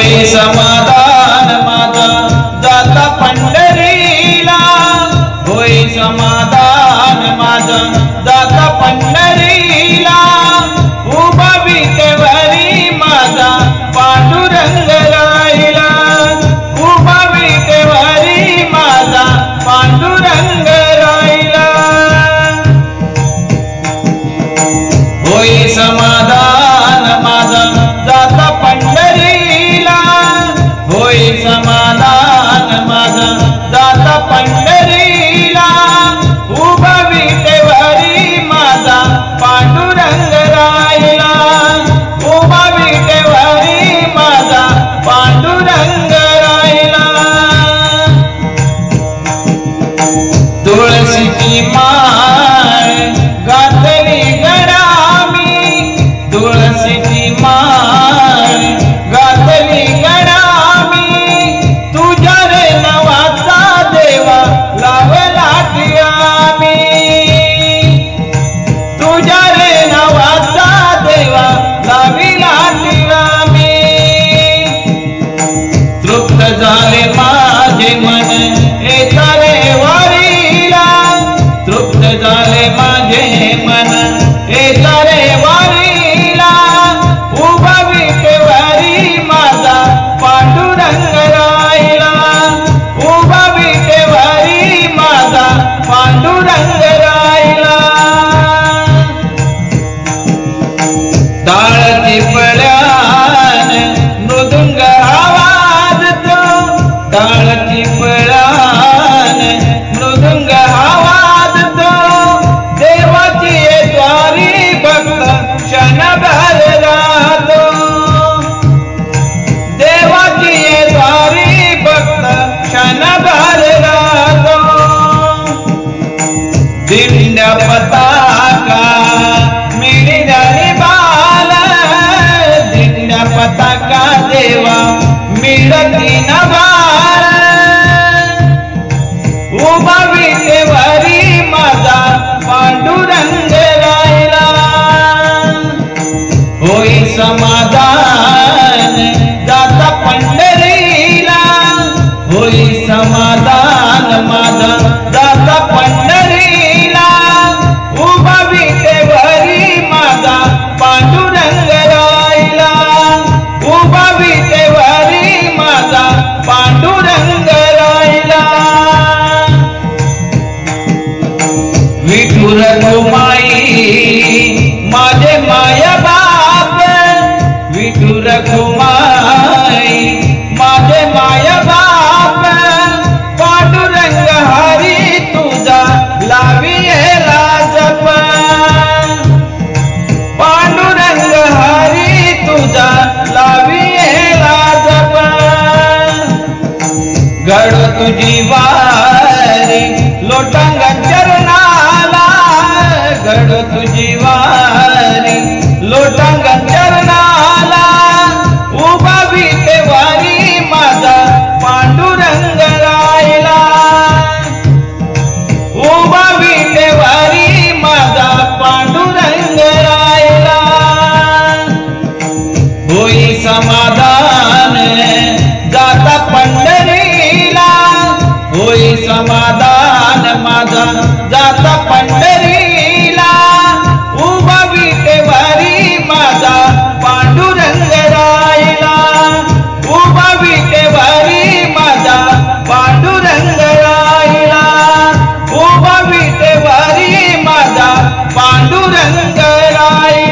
होई समाधान माझा जाता पंढरीला, होई समाधान माझा जाता पंढरीला, उभा विटेवरी माझा पांडुरंग राहिला, उभा विटेवरी माझा पांडुरंग राहिला। होई समाधान माझा जाता पंढरीला, होई समाधान माझा जाता पंढरीला, उभा विटेवरी माझा पांडुरंग राहिला, उभा विटेवरी माझा पांडुरंग राहिला। तुळशीची माळ घातली गळामी, तुळशीची माळ घातली गळामी, तुझ्या रे नावाचा देवा लावला टियामी, तुझ्या रे नावाचा देवा लाविला टियामी। तृप्त झाले माझे मन एका रे वारीला, तृप्त झाले माझे मन एका रे वारीला, उभा विटेवरी माझा पांडुरंग राहिला, उभा विटेवरी माझा पांडुरंग राहिला। टाळची पळ्यान मृदुंग आवाजतो, टाळची पळ्यान मृदुंग आवाजतो, देवाची द्वारी भक्त क्षणभर राहतो, देवाची द्वारी भक्त क्षणभर राहतो। दिंड्या पताका मिळाली बाल, दिंड्या पताका देवा मिळती न बाल, उभा विटेवरी माझा पांडुरंग राहिला। होई समाधान जाता पंढरीला, होई समाधान माझा जाता पंढरीला, उभा विटेवरी माझा पांडुरंग राहिला, उभा विटेवरी माझा पांडुरंग राहिला। विठुर घुमाई माझे माया बाप, विठुर घुमाई माझे माया बाप, पांडुरंग हरी तुझा लाविला जप, पांडुरंग हरी तुझा लाविला जप। घडो तुझी वारी लोटांगण चरणाला, घडो तुझी वारी लोटांगण चरणाला, उभा विटेवरी माझा पांडुरंग राहिला, उभा विटेवरी माझा पांडुरंग राहिला। होई समाधान जाता पंढरीला, होई समाधान माझा जाता पंढरीला, उभा विटेवरी माझा पांडुरंग राहिला, उभा विटेवरी माझा पांडुरंग राहिला, उभा विटेवरी माझा पांडुरंग राहिला।